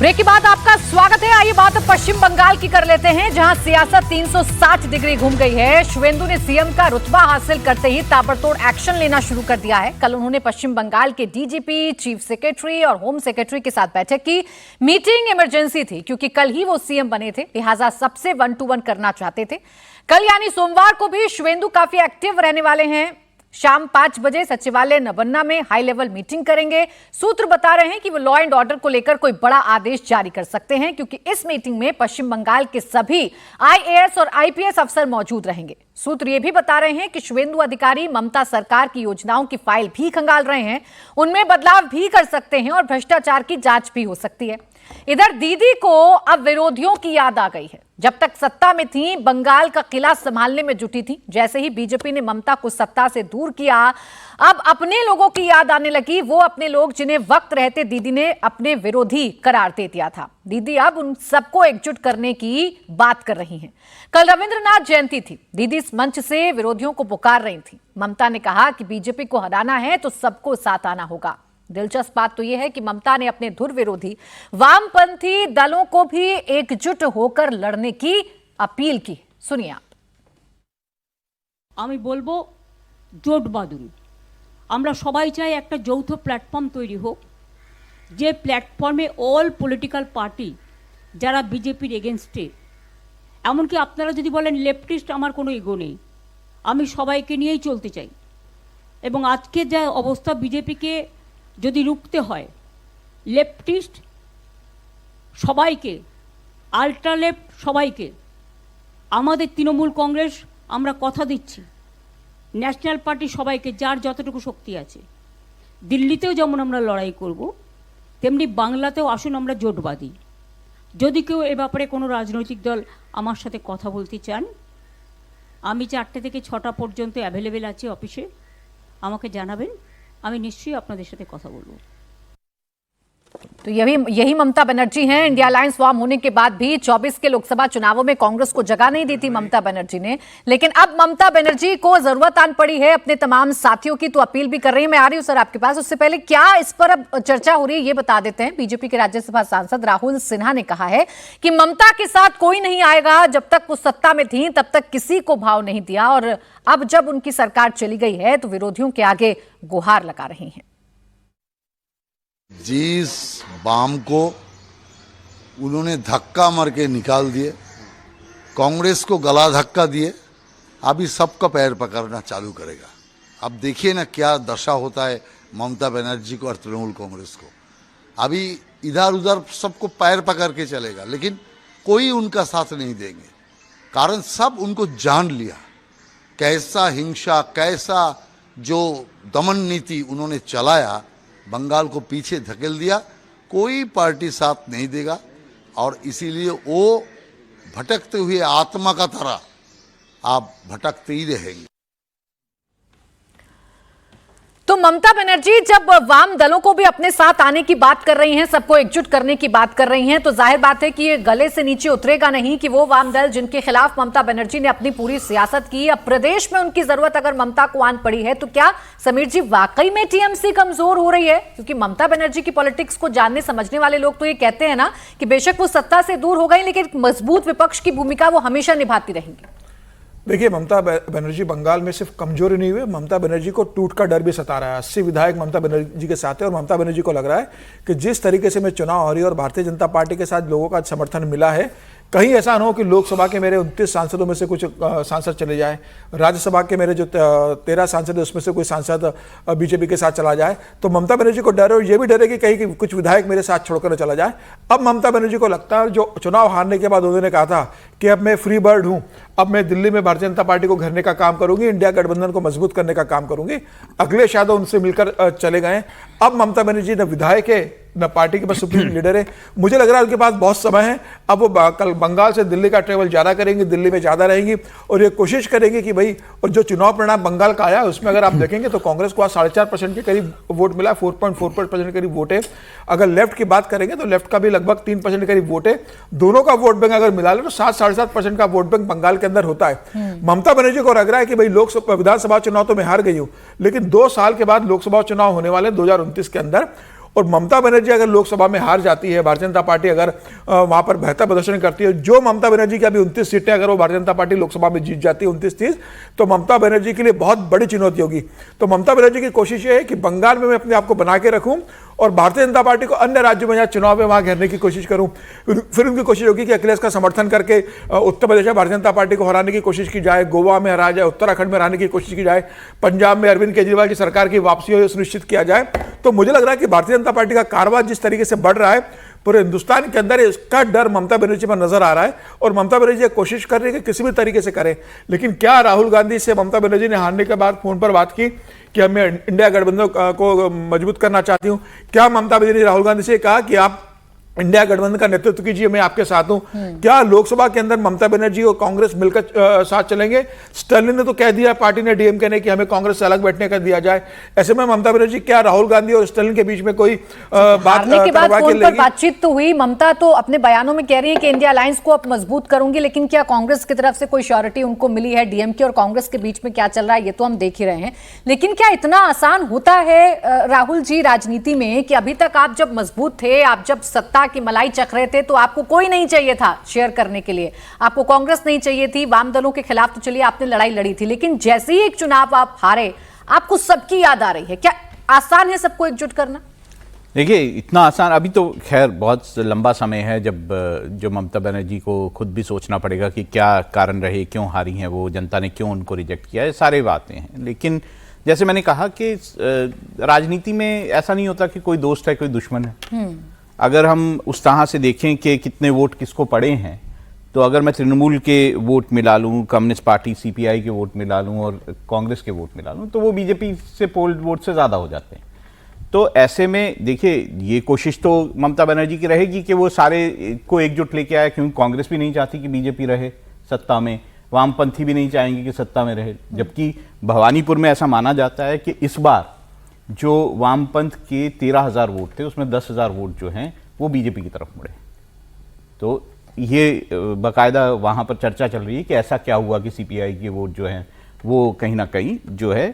Break के बाद आपका स्वागत है। आइए बात पश्चिम बंगाल की कर लेते हैं, जहां सियासत 360 डिग्री घूम गई है। शुवेंदु ने सीएम का रुतबा हासिल करते ही ताबड़तोड़ एक्शन लेना शुरू कर दिया है। कल उन्होंने पश्चिम बंगाल के डीजीपी, चीफ सेक्रेटरी और होम सेक्रेटरी के साथ बैठक की। मीटिंग इमरजेंसी थी क्योंकि कल ही वो सीएम बने थे, लिहाजा सबसे 1-to-1 करना चाहते थे। कल यानी सोमवार को भी शुवेंदु काफी एक्टिव रहने वाले हैं। शाम 5 बजे सचिवालय नबन्ना में हाई लेवल मीटिंग करेंगे। सूत्र बता रहे हैं कि वो लॉ एंड ऑर्डर को लेकर कोई बड़ा आदेश जारी कर सकते हैं, क्योंकि इस मीटिंग में पश्चिम बंगाल के सभी आईएएस और आईपीएस अफसर मौजूद रहेंगे। सूत्र ये भी बता रहे हैं कि शुवेंदु अधिकारी ममता सरकार की योजनाओं की फाइल भी खंगाल रहे हैं, उनमें बदलाव भी कर सकते हैं और भ्रष्टाचार की जांच भी हो सकती है। इधर दीदी को अब विरोधियों की याद आ गई है। जब तक सत्ता में थी, बंगाल का किला संभालने में जुटी थी। जैसे ही बीजेपी ने ममता को सत्ता से दूर किया, अब अपने लोगों की याद आने लगी। वो अपने लोग जिन्हें वक्त रहते दीदी ने अपने विरोधी करार दे दिया था। दीदी अब उन सबको एकजुट करने की बात कर रही हैं। कल रविंद्रनाथ जयंती थी। दीदी इस मंच से विरोधियों को पुकार रही थी। ममता ने कहा कि बीजेपी को हराना है तो सबको साथ आना होगा। दिलचस्प बात तो यह है कि ममता ने अपने धुर विरोधी वामपंथी दलों को भी एकजुट होकर लड़ने की अपील की। सुनिए आप। আমি বলবো জোট বাঁধুন। আমরা সবাই চাই একটা যৌথ প্ল্যাটফর্ম তৈরি হোক, যে প্ল্যাটফর্মে অল পলিটিক্যাল পার্টি যারা বিজেপির এগেনস্টে, এমনকি আপনারা যদি বলেন লেফটিস্ট, আমার কোনো ইগো নেই, আমি সবাইকে নিয়েই চলতে চাই। এবং আজকে যা অবস্থা, বিজেপিকে যদি রুখতে হয়, লেফটিস্ট সবাইকে, আল্ট্রা লেফট সবাইকে, আমাদের তৃণমূল কংগ্রেস আমরা কথা দিচ্ছি, ন্যাশনাল পার্টি সবাইকে, যার যতটুকু শক্তি আছে, দিল্লিতেও যেমন আমরা লড়াই করব, তেমনি বাংলাতেও আসুন আমরা জোট বাঁধি। যদি কেউ এ ব্যাপারে কোনো রাজনৈতিক দল আমার সাথে কথা বলতে চান, আমি 4টে থেকে 6টা পর্যন্ত অ্যাভেলেবেল আছি অফিসে, আমাকে জানাবেন, আমি নিশ্চয়ই আপনাদের সাথে কথা বলবো। तो यही ममता बनर्जी हैं। इंडिया अलायंस फॉर्म होने के बाद भी 24 के लोकसभा चुनावों में कांग्रेस को जगह नहीं दी थी ममता बनर्जी ने, लेकिन अब ममता बनर्जी को जरूरत आन पड़ी है अपने तमाम साथियों की, तो अपील भी कर रही है। मैं आ रही हूं सर आपके पास, उससे पहले क्या इस पर अब चर्चा हो रही है ये बता देते हैं। बीजेपी के राज्यसभा सांसद राहुल सिन्हा ने कहा है कि ममता के साथ कोई नहीं आएगा। जब तक वो सत्ता में थी तब तक किसी को भाव नहीं दिया, और अब जब उनकी सरकार चली गई है तो विरोधियों के आगे गुहार लगा रही हैं। जिस बाम को उन्होंने धक्का मार के निकाल दिए, कांग्रेस को गला धक्का दिए, अभी सबका पैर पकड़ना चालू करेगा। अब देखिए ना क्या दशा होता है ममता बनर्जी को और तृणमूल कांग्रेस को। अभी इधर उधर सबको पैर पकड़ के चलेगा, लेकिन कोई उनका साथ नहीं देंगे, कारण सब उनको जान लिया कैसा हिंसा, कैसा जो दमन नीति उन्होंने चलाया, बंगाल को पीछे धकेल दिया। कोई पार्टी साथ नहीं देगा, और इसीलिए वो भटकते हुए आत्मा का तरह आप भटकते ही रहेंगे। तो ममता बनर्जी जब वाम दलों को भी अपने साथ आने की बात कर रही हैं, सबको एकजुट करने की बात कर रही हैं, तो जाहिर बात है कि ये गले से नीचे उतरेगा नहीं कि वो वाम दल जिनके खिलाफ ममता बनर्जी ने अपनी पूरी सियासत की, अब प्रदेश में उनकी जरूरत अगर ममता को आन पड़ी है, तो क्या समीर जी वाकई में टीएमसी कमजोर हो रही है? क्योंकि ममता बनर्जी की पॉलिटिक्स को जानने समझने वाले लोग तो ये कहते हैं ना कि बेशक वो सत्ता से दूर हो गई, लेकिन मजबूत विपक्ष की भूमिका वो हमेशा निभाती रहेंगी। देखिए, ममता बनर्जी बंगाल में सिर्फ कमजोरी नहीं हुई, ममता बनर्जी को टूट का डर भी सता रहा है। 80 विधायक ममता बनर्जी के साथ है, और ममता बनर्जी को लग रहा है कि जिस तरीके से मैं चुनाव हो रही है और भारतीय जनता पार्टी के साथ लोगों का समर्थन मिला है, कहीं ऐसा ना हो कि लोकसभा के मेरे 29 सांसदों में से कुछ सांसद चले जाए, राज्यसभा के मेरे जो 13 सांसद है उसमें से कोई सांसद बीजेपी के साथ चला जाए। तो ममता बनर्जी को डर है, और ये भी डर है कि कहीं कि कुछ विधायक मेरे साथ छोड़कर चला जाए। अब ममता बनर्जी को लगता है, जो चुनाव हारने के बाद उन्होंने कहा था कि अब मैं फ्री बर्ड हूं, अब मैं दिल्ली में भारतीय जनता पार्टी को घेरने का काम करूंगी, इंडिया गठबंधन को मजबूत करने का काम करूंगी। अखिलेश यादव उनसे मिलकर चले गए। अब ममता बनर्जी न विधायक है न पार्टी के पास सुप्रीम लीडर है। मुझे लग रहा है उनके पास बहुत समय है। अब वो कल बंगाल से दिल्ली का ट्रेवल ज्यादा करेंगी, दिल्ली में ज्यादा रहेंगी, और ये कोशिश करेंगे कि भाई, और जो चुनाव परिणाम बंगाल का आया उसमें अगर आप देखेंगे तो कांग्रेस को आज 4.5% के करीब वोट मिला, 4.4% के करीब वोट है। अगर लेफ्ट की बात करेंगे तो लेफ्ट का भी लगभग 3% के करीब वोट है। दोनों का वोट बैंक अगर मिला ले तो 7-7.5% का वोट बैंक बंगाल के अंदर होता है। ममता बनर्जी को लग रहा है कि भाई विधानसभा चुनाव तो मैं हार गई हूं, लेकिन 2 साल के बाद लोकसभा चुनाव होने वाले 2029 के अंदर, और ममता बनर्जी अगर लोकसभा में हार जाती है, भारतीय जनता पार्टी अगर वहां पर बेहतर प्रदर्शन करती है, जो ममता बनर्जी की अभी 29 सीटें अगर वो भारतीय जनता पार्टी लोकसभा में जीत जाती है 29-30, तो ममता बनर्जी के लिए बहुत बड़ी चुनौती होगी। तो ममता बनर्जी की कोशिश ये है कि बंगाल में मैं अपने आप को बना के रखूं और भारतीय जनता पार्टी को अन्य राज्यों में जहां चुनाव में वहां घेरने की कोशिश करूं। फिर उनकी कोशिश होगी कि अखिलेश का समर्थन करके उत्तर प्रदेश में भारतीय जनता पार्टी को हराने की कोशिश की जाए, गोवा में हराया जाए, उत्तराखंड में हराने की कोशिश की जाए, पंजाब में अरविंद केजरीवाल की सरकार की वापसी हो सुनिश्चित किया जाए। तो मुझे लग रहा है कि भारतीय जनता पार्टी का कारवां जिस तरीके से बढ़ रहा है पूरे हिंदुस्तान के अंदर, इसका डर ममता बनर्जी पर नजर आ रहा है और ममता बनर्जी कोशिश कर रही है कि किसी भी तरीके से करे। लेकिन क्या राहुल गांधी से ममता बनर्जी ने हारने के बाद फोन पर बात की कि मैं इंडिया गठबंधन को मजबूत करना चाहती हूं? क्या ममता बनर्जी ने राहुल गांधी से कहा कि आप इंडिया गठबंधन का नेतृत्व कीजिए, मैं आपके साथ हूं? क्या लोकसभा के अंदर ममता बनर्जी और कांग्रेस मिलकर साथ चलेंगे? स्टर्लिन ने तो कह दिया, पार्टी ने, डीएमके ने, कि हमें कांग्रेस से अलग बैठने का दिया जाए। ऐसे में ममता बनर्जी, क्या राहुल गांधी और स्टर्लिन के बीच में कोई बात के बाद फोन पर बातचीत तो हुई? ममता तो अपने बयानों में कह रही है कि इंडिया अलायंस को अब मजबूत करूंगी, लेकिन क्या कांग्रेस की तरफ से कोई श्योरिटी उनको मिली है? डीएमके और कांग्रेस के बीच में क्या चल रहा है ये तो हम देख ही रहे हैं, लेकिन क्या इतना आसान होता है राहुल जी राजनीति में कि अभी तक आप जब मजबूत थे, आप जब सत्ता की मलाई चख रहे थे, तो आपको कोई नहीं चाहिए था शेयर करने के लिए, आपको कांग्रेस नहीं चाहिए थी, वाम दलों के खिलाफ तो चलिए आपने लड़ाई लड़ी थी, लेकिन जैसे ही एक चुनाव आप हारे, आपको सबकी याद आ रही है। क्या आसान है सबको एकजुट करना? देखिए, इतना आसान अभी तो खैर बहुत लंबा समय है जब जो ममता बनर्जी को खुद भी सोचना पड़ेगा कि क्या कारण रहे, क्यों हारी हैं वो, जनता ने क्यों उनको रिजेक्ट किया, ये सारे बातें हैं। लेकिन जैसे मैंने कहा कि राजनीति में ऐसा नहीं होता कि कोई दोस्त है कोई दुश्मन है। अगर हम उस तरह से देखें कि कितने वोट किसको पड़े हैं, तो अगर मैं तृणमूल के वोट मिला लूँ, कम्युनिस्ट पार्टी सीपीआई के वोट मिला लूँ और कांग्रेस के वोट मिला लूँ, तो वो बीजेपी से पोल्ड वोट से ज़्यादा हो जाते हैं। तो ऐसे में देखिए, ये कोशिश तो ममता बनर्जी की रहेगी कि वो सारे को एकजुट लेके आए, क्योंकि कांग्रेस भी नहीं चाहती कि बीजेपी रहे सत्ता में, वामपंथी भी नहीं चाहेंगे कि सत्ता में रहे। जबकि भवानीपुर में ऐसा माना जाता है कि इस बार जो वामपंथ के 13,000 वोट थे, उसमें 10,000 वोट जो हैं वो बीजेपी की तरफ मुड़े। तो ये बाकायदा वहाँ पर चर्चा चल रही है कि ऐसा क्या हुआ कि सीपीआई के वोट जो हैं वो कहीं ना कहीं जो है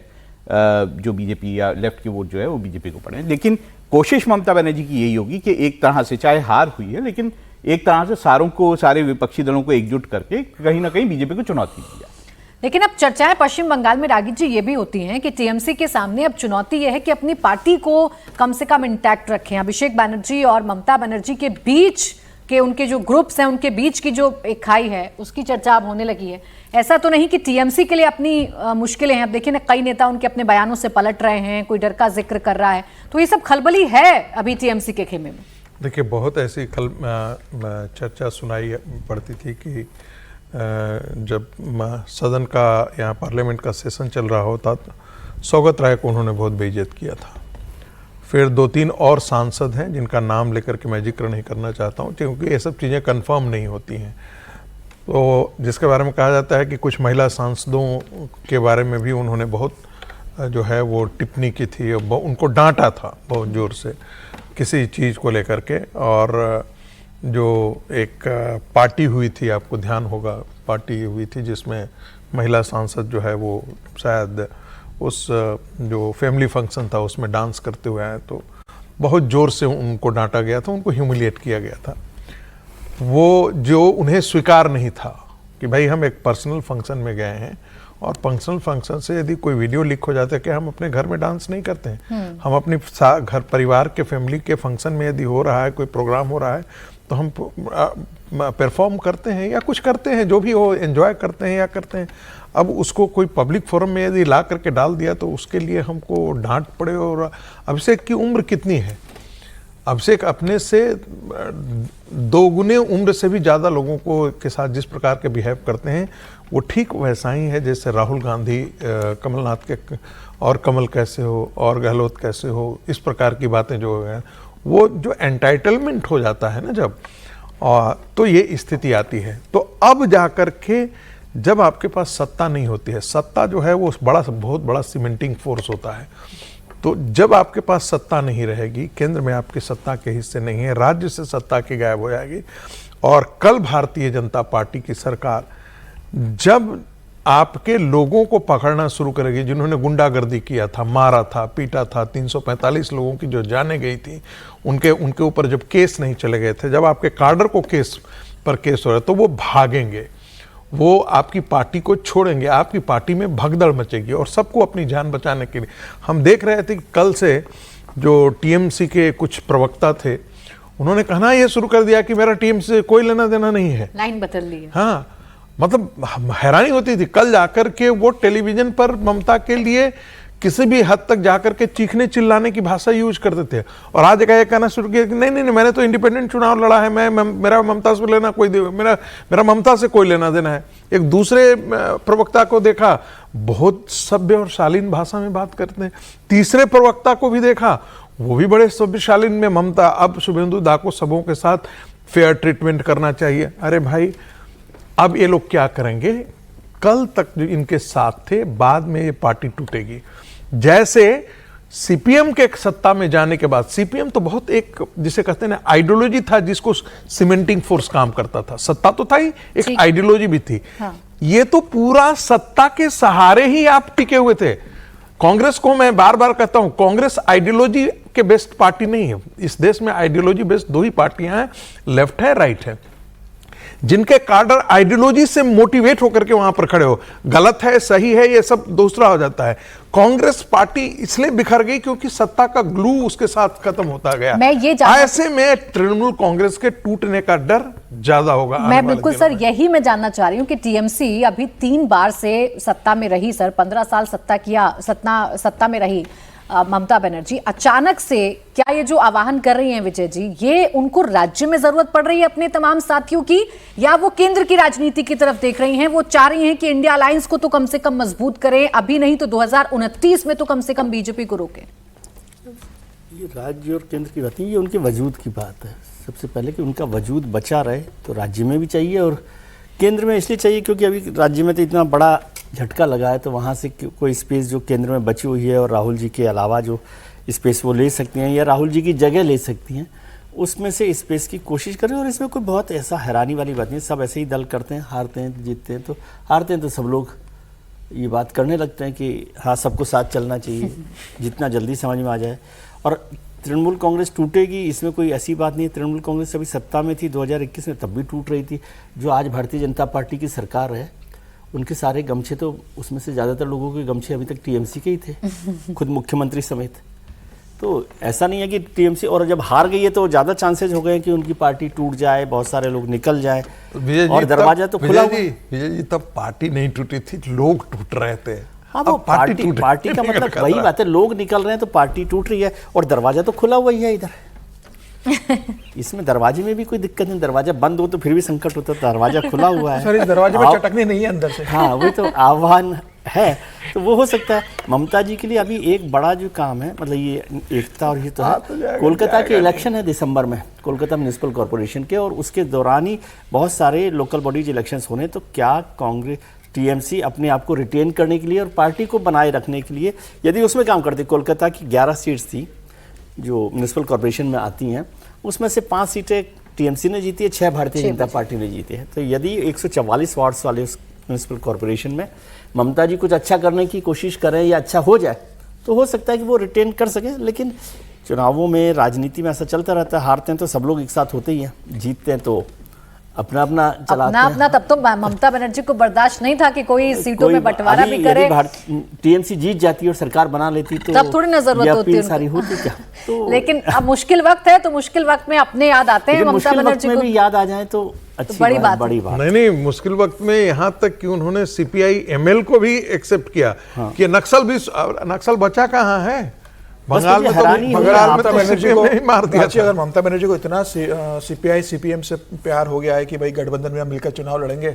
जो बीजेपी या लेफ्ट के वोट जो है वो बीजेपी को पड़े। लेकिन कोशिश ममता बनर्जी की यही होगी कि एक तरह से, चाहे हार हुई है, लेकिन एक तरह से सारे विपक्षी दलों को एकजुट करके कहीं ना कहीं बीजेपी को चुनौती दी जाए। लेकिन अब चर्चाएं पश्चिम बंगाल में रागित जी ये भी होती हैं कि टीएमसी के सामने अब चुनौती यह है कि अपनी पार्टी को कम से कम इंटैक्ट रखें। अभिषेक बनर्जी और ममता बनर्जी के बीच के उनके जो ग्रुप्स हैं, उनके बीच की जो एक खाई है, उसकी चर्चा अब होने लगी है। ऐसा तो नहीं कि टीएमसी के लिए अपनी मुश्किलें हैं? अब देखिए ना, कई नेता उनके अपने बयानों से पलट रहे हैं, कोई डर का जिक्र कर रहा है, तो ये सब खलबली है अभी टीएमसी के खेमे में। देखिए, बहुत ऐसी चर्चा सुनाई पड़ती थी कि जब सदन का, यहाँ पार्लियामेंट का सेशन चल रहा होता, तो सौगत राय को उन्होंने बहुत बेइज्जत किया था। फिर 2-3 और सांसद हैं जिनका नाम लेकर के मैं जिक्र नहीं करना चाहता हूँ, क्योंकि ये सब चीज़ें कंफर्म नहीं होती हैं। तो जिसके बारे में कहा जाता है कि कुछ महिला सांसदों के बारे में भी उन्होंने बहुत जो है वो टिप्पणी की थी, उनको डांटा था बहुत ज़ोर से किसी चीज़ को लेकर के। और जो एक पार्टी हुई थी, आपको ध्यान होगा, पार्टी हुई थी जिसमें महिला सांसद जो है वो शायद उस जो फैमिली फंक्शन था उसमें डांस करते हुए आए, तो बहुत ज़ोर से उनको डांटा गया था, उनको ह्यूमिलिएट किया गया था। वो जो उन्हें स्वीकार नहीं था कि भाई हम एक पर्सनल फंक्शन में गए हैं और पर्सनल फंक्शन से यदि कोई वीडियो लीक हो जाता है कि हम अपने घर में डांस नहीं करते हैं, हम अपनी घर परिवार के फैमिली के फंक्शन में यदि हो रहा है, कोई प्रोग्राम हो रहा है, तो हम परफॉर्म करते हैं या कुछ करते हैं, जो भी हो, एंजॉय करते हैं या करते हैं। अब उसको कोई पब्लिक फोरम में यदि ला करके डाल दिया तो उसके लिए हमको डांट पड़े। और अभिषेक की उम्र कितनी है? अभिषेक अपने से 2 गुने उम्र से भी ज़्यादा लोगों को के साथ जिस प्रकार के बिहेव करते हैं, वो ठीक वैसा ही है जैसे राहुल गांधी कमलनाथ के, और कमल कैसे हो और गहलोत कैसे हो, इस प्रकार की बातें जो है, वो जो एंटाइटलमेंट हो जाता है ना जब, तो ये स्थिति आती है। तो अब जाकर के जब आपके पास सत्ता नहीं होती है, सत्ता जो है वो बहुत बड़ा सीमेंटिंग फोर्स होता है, तो जब आपके पास सत्ता नहीं रहेगी, केंद्र में आपकी सत्ता के हिस्से नहीं है, राज्य से सत्ता की गायब हो जाएगी। और कल भारतीय जनता पार्टी की सरकार जब आपके लोगों को पकड़ना शुरू करेगी, जिन्होंने गुंडागर्दी किया था, मारा था, पीटा था, 345 लोगों की जो जाने गई थी, उनके ऊपर जब केस नहीं चले गए थे, जब आपके कार्डर को केस हो रहा है, तो वो भागेंगे, वो आपकी पार्टी को छोड़ेंगे, आपकी पार्टी में भगदड़ मचेगी और सबको अपनी जान बचाने के लिए। हम देख रहे थे कि कल से जो टीएमसी के कुछ प्रवक्ता थे, उन्होंने कहना ये शुरू कर दिया कि मेरा टीएमसी से कोई लेना देना नहीं है, लाइन बदल ली है। हाँ, मतलब हैरानी होती थी। कल जाकर के वो टेलीविजन पर ममता के लिए किसी भी हद तक जाकर के चीखने चिल्लाने की भाषा यूज करते थे, और आज एक कहना शुरू किया कि नहीं नहीं नहीं, मैंने तो इंडिपेंडेंट चुनाव लड़ा है, मेरा ममता से लेना मेरा ममता से कोई लेना देना है। एक दूसरे प्रवक्ता को देखा, बहुत सभ्य और शालीन भाषा में बात करते हैं। तीसरे प्रवक्ता को भी देखा, वो भी बड़े सभ्य शालीन में, ममता अब शुभेंदु दा को सबों के साथ फेयर ट्रीटमेंट करना चाहिए। अरे भाई, अब ये लोग क्या करेंगे? कल तक जो इनके साथ थे, बाद में ये पार्टी टूटेगी। जैसे सीपीएम के सत्ता में जाने के बाद, सीपीएम तो बहुत एक जिसे कहते हैं ना आइडियोलॉजी था, जिसको सीमेंटिंग फोर्स काम करता था। सत्ता तो था ही, एक आइडियोलॉजी भी थी। हाँ। ये तो पूरा सत्ता के सहारे ही आप टिके हुए थे। कांग्रेस को मैं बार बार कहता हूं, कांग्रेस आइडियोलॉजी के बेस्ड पार्टी नहीं है। इस देश में आइडियोलॉजी बेस्ड दो ही पार्टियां हैं, लेफ्ट है, राइट है, जिनके कार्डर आइडियोलॉजी से मोटिवेट होकर के वहां पर खड़े हो। गलत है, सही है, ये सब दूसरा हो जाता है। कांग्रेस पार्टी इसलिए बिखर गई क्योंकि सत्ता का ग्लू उसके साथ खत्म होता गया। मैं ये ऐसे में तृणमूल कांग्रेस के टूटने का डर ज्यादा होगा। मैं बिल्कुल सर, यही मैं जानना चाह रही हूँ कि टीएमसी अभी 3 बार से सत्ता में रही सर, 15 साल सत्ता में रही ममता बनर्जी। अचानक से क्या ये जो आह्वान कर रही हैं विजय जी, ये उनको राज्य में जरूरत पड़ रही है अपने तमाम साथियों की, या वो केंद्र की राजनीति की तरफ देख रही हैं? वो चाह रही हैं कि इंडिया अलायंस को तो कम से कम मजबूत करें, अभी नहीं तो 2029 में तो कम से कम बीजेपी को रोकें। ये राज्य और केंद्र की बात नहीं, ये उनके वजूद की बात है। सबसे पहले कि उनका वजूद बचा रहे तो राज्य में भी चाहिए और केंद्र में इसलिए चाहिए क्योंकि अभी राज्य में तो इतना बड़ा झटका लगा है, तो वहाँ से कोई स्पेस जो केंद्र में बची हुई है और राहुल जी के अलावा जो स्पेस वो ले सकती हैं या राहुल जी की जगह ले सकती हैं, उसमें से स्पेस की कोशिश करें। और इसमें कोई बहुत ऐसा हैरानी वाली बात नहीं, सब ऐसे ही दल करते हैं, हारते हैं जीतते हैं, तो हारते हैं तो सब लोग ये बात करने लगते हैं कि हाँ सबको साथ चलना चाहिए, जितना जल्दी समझ में आ जाए। और तृणमूल कांग्रेस टूटेगी, इसमें कोई ऐसी बात नहीं है। तृणमूल कांग्रेस अभी सत्ता में थी 2021 में, तब भी टूट रही थी। जो आज भारतीय जनता पार्टी की सरकार है, उनके सारे गमछे तो, उसमें से ज़्यादातर लोगों के गमछे अभी तक टीएमसी के ही थे, खुद मुख्यमंत्री समेत। तो ऐसा नहीं है कि टीएमसी, और जब हार गई है तो ज़्यादा चांसेस हो गए कि उनकी पार्टी टूट जाए, बहुत सारे लोग निकल जाए, और दरवाजा तो खुला हुआ। विजय जी, तब पार्टी नहीं टूटी थी, लोग टूट रहे थे। हाँ, वो पार्टी का मतलब वही बात है, लोग निकल रहे हैं तो पार्टी टूट रही है, और दरवाजा तो खुला हुआ ही है इधर। इसमें दरवाजे में भी कोई दिक्कत नहीं, दरवाजा बंद हो तो फिर भी संकट होता है, दरवाजा खुला हुआ है। सर, इस दरवाजे में चटकनी नहीं है अंदर से। हाँ, वही तो आह्वान है, तो वो हो सकता है। ममता जी के लिए अभी एक बड़ा जो काम है, मतलब ये एकता और ये तो है, कोलकाता के इलेक्शन है दिसंबर में, कोलकाता म्यूनिसिपल कॉरपोरेशन के, और उसके दौरान ही बहुत सारे लोकल बॉडीज इलेक्शंस होने। तो क्या कांग्रेस टीएमसी अपने आप को रिटेन करने के लिए और पार्टी को बनाए रखने के लिए यदि उसमें काम करती, कोलकाता की 11 सीट्स थी जो म्यूनिसिपल कॉर्पोरेशन में आती हैं, उसमें से 5 सीटें टीएमसी ने जीती है, 6 भारतीय जनता पार्टी ने जीती है। तो यदि 144 वार्ड्स वाले उस म्यूनिसिपल कॉर्पोरेशन में ममता जी कुछ अच्छा करने की कोशिश करें या अच्छा हो जाए, तो हो सकता है कि वो रिटेन कर सकें। लेकिन चुनावों में, राजनीति में ऐसा चलता रहता है, हारते हैं तो सब लोग एक साथ होते ही हैं, जीतते हैं तो अपना चलाते हैं। अपना तब तो ममता बनर्जी को बर्दाश्त नहीं था कि कोई सीटों में बंटवारा भी करे। टीएमसी जीत जाती और सरकार बना लेती तो तब थोड़ी ना जरूरत होती है सारी होती क्या। तो लेकिन अब मुश्किल वक्त है, तो मुश्किल वक्त में अपने याद आते हैं ममता बनर्जी को, भी याद आ जाए तो अच्छी बड़ी बात। नहीं, मुश्किल वक्त में यहाँ तक कि उन्होंने सीपीआई एमएल को भी एक्सेप्ट किया कि नक्सल बचा कहाँ है। बंगाल में ममता बनर्जी को नहीं मार दिया। अगर ममता बनर्जी को इतना सीपीआई सीपीएम से प्यार हो गया है कि भाई गठबंधन में हम मिलकर चुनाव लड़ेंगे,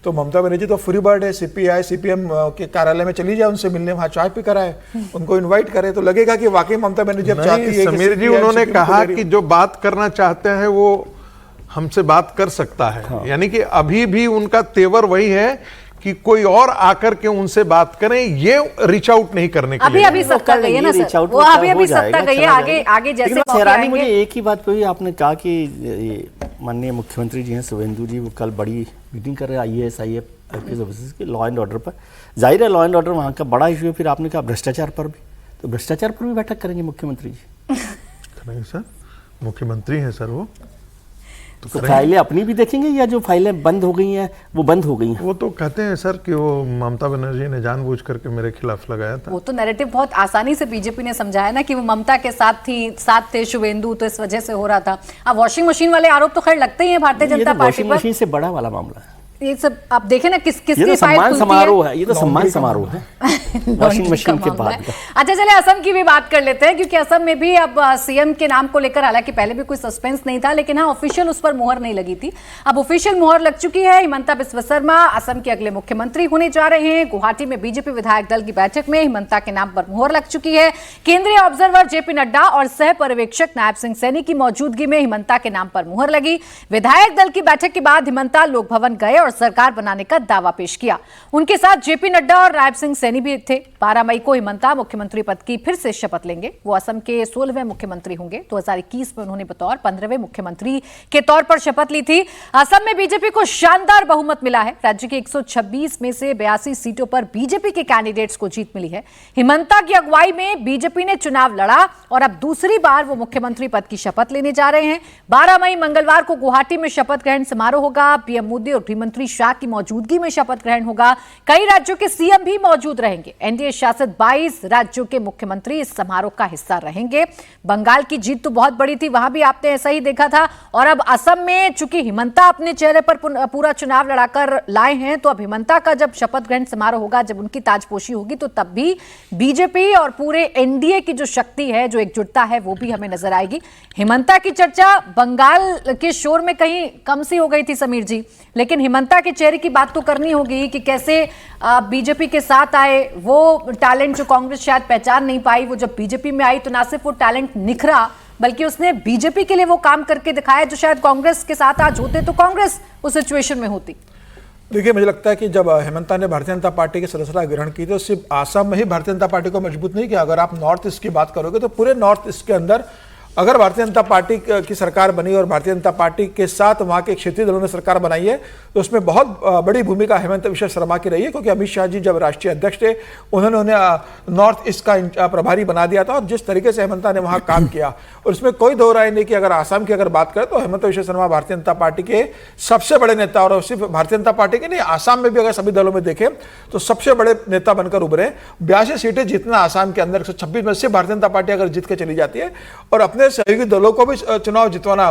तो ममता बनर्जी तो फ्री बर्ड है। सीपीआई सीपीएम के कार्यालय में चली जाए, उनसे मिलने, वहां चाय पी कराए, उनको इनवाइट करे, तो लगेगा कि वाकई ममता बनर्जी अब चाहती है। समीर जी, उन्होंने कहा कि जो बात करना चाहते हैं वो हमसे बात कर सकता है। हाँ। यानी कि अभी भी उनका तेवर वही है कि कोई और आकर के उनसे बात करें, ये रीच आउट नहीं करने के लिए। अभी सत्ता गई है ना सर, वो अभी सत्ता गई है, आगे जैसे हैरानी मुझे एक ही बात पे, आपने कहा कि माननीय मुख्यमंत्री जी हैं शुभेंदु जी, वो कल बड़ी मीटिंग कर रहे हैं IAS IF आईपीएस ऑफिसर्स के लॉ एंड ऑर्डर पर। जाहिर है लॉ एंड ऑर्डर वहाँ का बड़ा इशू है। फिर आपने कहा भ्रष्टाचार पर भी, तो भ्रष्टाचार पर भी बैठक करेंगे मुख्यमंत्री जी? करेंगे सर, मुख्यमंत्री हैं सर वो। तो फाइलें अपनी भी देखेंगे या जो फाइलें बंद हो गई हैं वो बंद हो गई हैं? वो तो कहते हैं सर कि वो ममता बनर्जी ने जानबूझ करके मेरे खिलाफ लगाया था। वो तो नैरेटिव बहुत आसानी से बीजेपी ने समझाया ना कि वो ममता के साथ थे शुवेंदु, तो इस वजह से हो रहा था। अब वॉशिंग मशीन वाले आरोप तो खैर लगते ही हैं भारतीय जनता पार्टी वॉशिंग पर। मशीन से बड़ा वाला मामला है ये सब आप देखें ना किसकी ये तो फाइल सम्मान खुलती समारोह है, ये तो सम्मान समारोह है वॉशिंग मशीन के मामला बाद है। का। अच्छा चलिए असम की भी बात कर लेते हैं, क्योंकि असम में भी अब सीएम के नाम को लेकर हालांकि पहले भी कोई सस्पेंस नहीं था, लेकिन हाँ ऑफिशियल उस पर मुहर नहीं लगी थी। अब ऑफिशियल मुहर लग चुकी है। हिमंता बिस्वा शर्मा असम के अगले मुख्यमंत्री होने जा रहे हैं। गुवाहाटी में बीजेपी विधायक दल की बैठक में हिमंता के नाम पर मुहर लग चुकी है। केंद्रीय ऑब्जर्वर जेपी नड्डा और सह पर्यवेक्षक नायब सिंह सैनी की मौजूदगी में हिमंता के नाम पर मुहर लगी। विधायक दल की बैठक के बाद हिमंता लोक भवन गए और सरकार बनाने का दावा पेश किया। उनके साथ जेपी नड्डा और नायब सिंह सैनी भी थे। 12 मई को हिमंता मुख्यमंत्री पद की फिर से शपथ लेंगे। वो असम के 16वें मुख्यमंत्री होंगे। 2021 में उन्होंने बतौर 15वें मुख्यमंत्री के तौर पर शपथ ली थी। असम में बीजेपी को शानदार बहुमत मिला है। राज्य के 126 में से 82 सीटों पर बीजेपी के कैंडिडेट्स को जीत मिली है। हिमंता की अगुवाई में बीजेपी ने चुनाव लड़ा और अब दूसरी बार वो मुख्यमंत्री पद की शपथ लेने जा रहे हैं। 12 मई मंगलवार को गुवाहाटी में शपथ ग्रहण समारोह होगा। पीएम मोदी और गृहमंत्री शाह की मौजूदगी में शपथ ग्रहण होगा। कई राज्यों के सीएम भी मौजूद रहेंगे। एनडीए शासित 22 राज्यों के मुख्यमंत्री इस समारोह का हिस्सा रहेंगे। बंगाल की जीत तो बहुत बड़ी थी, वहां भी आपने ऐसा ही देखा था। और अब असम में चूंकि हिमंता अपने चेहरे पर पूरा चुनाव लड़ाकर लाए हैं, तो अब हिमंता का जब शपथ ग्रहण समारोह होगा, जब उनकी ताजपोशी होगी, तो तब भी बीजेपी और पूरे एनडीए की जो शक्ति है, जो एकजुटता है, वो भी हमें नजर आएगी। हिमंता की चर्चा बंगाल के शोर में कहीं कम सी हो गई थी समीर जी, लेकिन हिमंता के चेहरे की बात तो करनी होगी कि कैसे बीजेपी के साथ आए। वो टैलेंट जो कांग्रेस शायद पहचान नहीं पाई, वो जब बीजेपी में आई तो ना सिर्फ वो टैलेंट निखरा, बल्कि उसने बीजेपी के लिए वो काम करके दिखाया जो शायद कांग्रेस के साथ आज होते तो कांग्रेस उस सिचुएशन में होती। देखिए, मुझे लगता है कि जब हिमंता ने भारतीय जनता पार्टी की सदस्यता ग्रहण की तो सिर्फ आसाम में ही भारतीय जनता पार्टी को मजबूत नहीं किया। अगर आप नॉर्थ ईस्ट की बात करोगे तो पूरे नॉर्थ ईस्ट के अंदर अगर भारतीय जनता पार्टी की सरकार बनी और भारतीय जनता पार्टी के साथ वहाँ के क्षेत्रीय दलों ने सरकार बनाई है, तो उसमें बहुत बड़ी भूमिका हेमंत बिस्वा शर्मा की रही है। क्योंकि अमित शाह जी जब राष्ट्रीय अध्यक्ष थे, उन्होंने उन्हें नॉर्थ ईस्ट का प्रभारी बना दिया था। और जिस तरीके से हेमंता ने वहाँ काम किया, और इसमें कोई दो राय नहीं कि अगर आसाम की अगर बात करें तो हेमंत बिस्वा शर्मा भारतीय जनता पार्टी के सबसे बड़े नेता, और सिर्फ भारतीय जनता पार्टी के नहीं, आसाम में भी अगर सभी दलों में देखें तो सबसे बड़े नेता बनकर उभरे। 82 सीटें जीतना आसाम के अंदर 126 में से भारतीय जनता पार्टी अगर जीत के चली जाती है और अपने सहयोगी दलों को भी चुनाव जितवाना,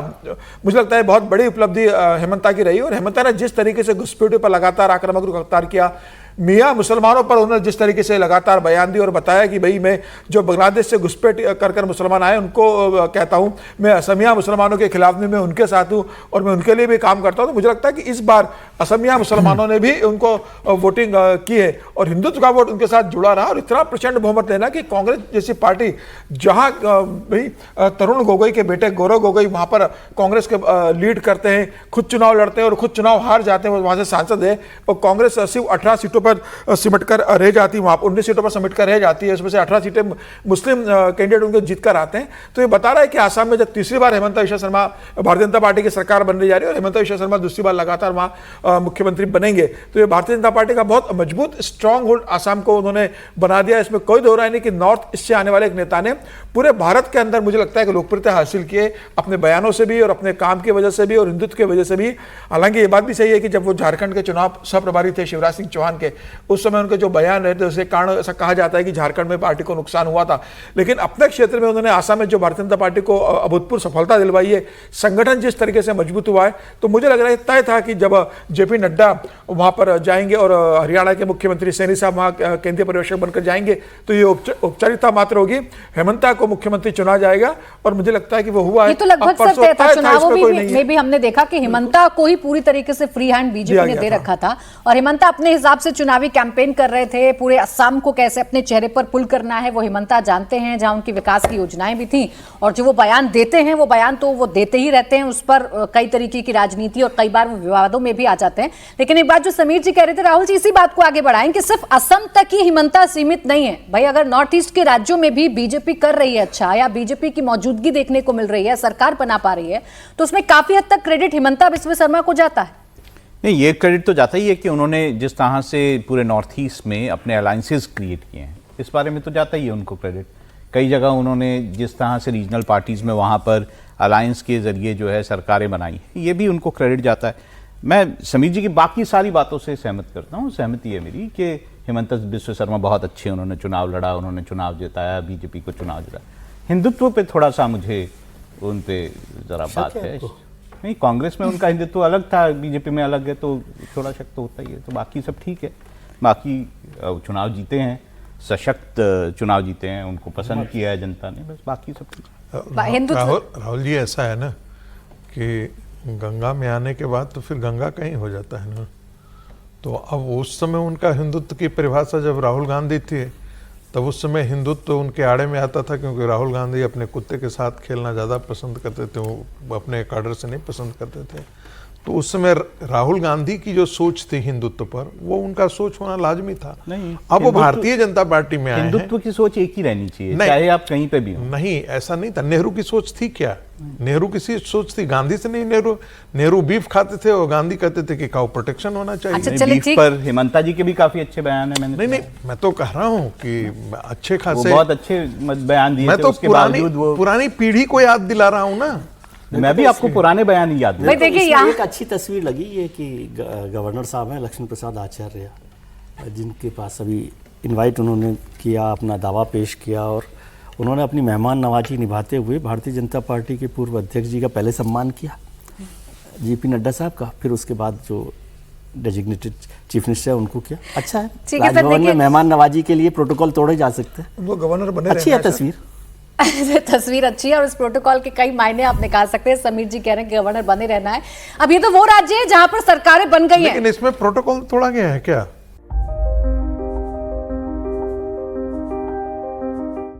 मुझे लगता है बहुत बड़ी उपलब्धि हेमंता की रही। और हेमंता ने जिस तरीके से घुसपैठियों पर लगातार आक्रामक रुख अख्तियार किया, मियाँ मुसलमानों पर उन्होंने जिस तरीके से लगातार बयान दी और बताया कि भाई मैं जो बांग्लादेश से घुसपैठ कर मुसलमान आए उनको कहता हूं, मैं असमिया मुसलमानों के खिलाफ नहीं, मैं उनके साथ हूं और मैं उनके लिए भी काम करता हूं। तो मुझे लगता है कि इस बार असमिया मुसलमानों ने भी उनको वोटिंग की है और हिंदुत्व का वोट उनके साथ जुड़ा रहा। और इतना प्रचंड बहुमत लेना कि कांग्रेस जैसी पार्टी, जहां भाई तरुण गोगोई के बेटे गौरव गोगोई वहां पर कांग्रेस के लीड करते हैं, खुद चुनाव लड़ते हैं और खुद चुनाव हार जाते हैं, वहां से सांसद है, और कांग्रेस सिर्फ 18 सीटों पर सिमट कर रह जाती है, वहां 19 सीटों पर सिमट कर रह जाती है, उसमें से 18 सीटें मुस्लिम कैंडिडेट उनके जीत कर आते हैं। तो ये बता रहा है कि आसाम में जब तीसरी बार हेमंत बिस्वा शर्मा भारतीय जनता पार्टी की सरकार बनने जा रही है और हेमंत बिस्वा शर्मा दूसरी बार लगातार वहां मुख्यमंत्री बनेंगे, तो ये भारतीय जनता पार्टी का बहुत मजबूत स्ट्रांग होल्ड आसाम को उन्होंने बना दिया। इसमें कोई दो राय नहीं कि नॉर्थ ईस्ट से आने वाले एक नेता ने पूरे भारत के अंदर मुझे लगता है कि लोकप्रियता हासिल की है, अपने बयानों से भी और अपने काम की वजह से भी और हिंदुत्व की वजह से भी। हालांकि ये बात भी सही है कि जब वो झारखंड के चुनाव सह प्रभारी थे शिवराज सिंह चौहान के, उस समय उनके जो बयान रहते उसके कारण ऐसा कहा जाता है कि झारखंड में पार्टी को नुकसान हुआ था। लेकिन अपने क्षेत्र में उन्होंने आसाम में जो भारतीय जनता पार्टी को अभूतपूर्व सफलता दिलवाई है, संगठन जिस तरीके से मजबूत हुआ है, तो मुझे लग रहा है तय था कि जब जेपी नड्डा वहां पर जाएंगे और हरियाणा के मुख्यमंत्री सैनी साहब वहां केंद्रीय पर्यवेक्षक बनकर जाएंगे, तो ये औपचारिकता मात्र होगी। हेमंता को मुख्यमंत्री चुना जाएगा और मुझे लगता है कि वो हुआ है। ये तो लगभग सब तय था। चुनावों में भी हमने देखा कि हेमंता को ही पूरी तरीके से फ्री हैंड बीजेपी ने दे रखा था और हेमंता अपने हिसाब से चुनावी कैंपेन कर रहे थे। पूरे असम को कैसे अपने चेहरे पर पुल करना है वो हेमंता जानते हैं, जहां उनकी विकास की योजनाएं भी थी। और जो वो बयान देते हैं, वो बयान तो वो देते ही रहते हैं, उस पर कई तरीके की राजनीति और कई बार वो विवादों में भी आ जाते हैं। लेकिन एक बात जो समीर जी कह रहे थे, राहुल जी, इसी बात को आगे बढ़ाएं कि सिर्फ असम तक ही हेमंता सीमित नहीं है। भाई अगर नॉर्थ ईस्ट के राज्यों में भी बीजेपी कर रही है अच्छा, या बीजेपी की मौजूदगी देखने को मिल रही है, सरकार बना पा रही है, तो उसमें काफी हद तक क्रेडिट हेमंता बिस्वा शर्मा को जाता है। नहीं, ये क्रेडिट तो जाता ही है कि उन्होंने जिस तरह से पूरे नॉर्थ ईस्ट में अपने अलायंसेस क्रिएट किए हैं, इस बारे में तो जाता ही है उनको क्रेडिट। कई जगह उन्होंने जिस तरह से रीजनल पार्टीज़ में वहाँ पर अलायंस के ज़रिए जो है सरकारें बनाई, ये भी उनको क्रेडिट जाता है। मैं समीर जी की बाकी सारी बातों से सहमत करता हूँ। सहमति है मेरी कि हेमंत बिस्व शर्मा बहुत अच्छे, उन्होंने चुनाव लड़ा, उन्होंने चुनाव जिताया, बीजेपी को चुनाव जिताया। हिंदुत्व पे थोड़ा सा मुझे उन पे ज़रा बात है। नहीं, कांग्रेस में उनका हिंदुत्व अलग था, बीजेपी में अलग है, तो थोड़ा शक तो होता ही है। तो बाकी सब ठीक है, बाकी चुनाव जीते हैं, सशक्त चुनाव जीते हैं, उनको पसंद किया है जनता ने, बस बाकी सब ठीक। राहुल जी, ऐसा है ना कि गंगा में आने के बाद तो फिर गंगा कहीं हो जाता है ना। तो अब उस समय उनका हिंदुत्व की परिभाषा जब राहुल गांधी थी, तब उस समय हिंदुत्व उनके आड़े में आता था, क्योंकि राहुल गांधी अपने कुत्ते के साथ खेलना ज़्यादा पसंद करते थे, वो अपने कैडर से नहीं पसंद करते थे। तो उस समय राहुल गांधी की जो सोच थी हिंदुत्व पर, वो उनका सोच होना लाजमी था। नहीं, अब वो भारतीय जनता पार्टी में आए हैं। हिंदुत्व की सोच एक ही रहनी चाहिए, चाहे आप कहीं पे भी हो। नहीं, ऐसा नहीं था। नेहरू की सोच थी क्या? नेहरू की सोच थी, गांधी से नहीं। नेहरू बीफ खाते थे और गांधी कहते थे कि काउ प्रोटेक्शन होना चाहिए। अच्छा, नहीं, चलिए बीफ ठीक। पर हेमंता जी के भी काफी अच्छे बयान है। मैंने नहीं, मैं तो कह रहा हूँ कि अच्छे वो खासे बहुत अच्छे बयान दिए मैं थे, तो उसके बावजूद वो पुरानी पीढ़ी को याद दिला रहा हूँ ना। मैं भी आपको पुराने बयान ही याद भाई दिलाता हूं। देखिए, इसमें यहाँ एक अच्छी तस्वीर लगी ये कि गवर्नर साहब हैं लक्ष्मण प्रसाद आचार्य, जिनके पास अभी इनवाइट उन्होंने किया, अपना दावा पेश किया, और उन्होंने अपनी मेहमान नवाजी निभाते हुए भारतीय जनता पार्टी के पूर्व अध्यक्ष जी का पहले सम्मान किया, जेपी नड्डा साहब का, फिर उसके बाद जो डेजिग्नेटेड चीफ मिनिस्टर है उनको किया। अच्छा है, ठीक है, फिर राजभवन में देखिए- मेहमान नवाजी के लिए प्रोटोकॉल तोड़े जा सकते हैं। उनको गवर्नर बने अच्छी है रहना है, सर। तस्वीर। तस्वीर अच्छी है और इस प्रोटोकॉल के कई मायने आप निकाल सकते हैं। समीर जी कह रहे हैं कि गवर्नर बने रहना है। अब ये तो वो राज्य है जहां पर सरकारें बन गई हैं। लेकिन इसमें प्रोटोकॉल तोड़ा गया है क्या?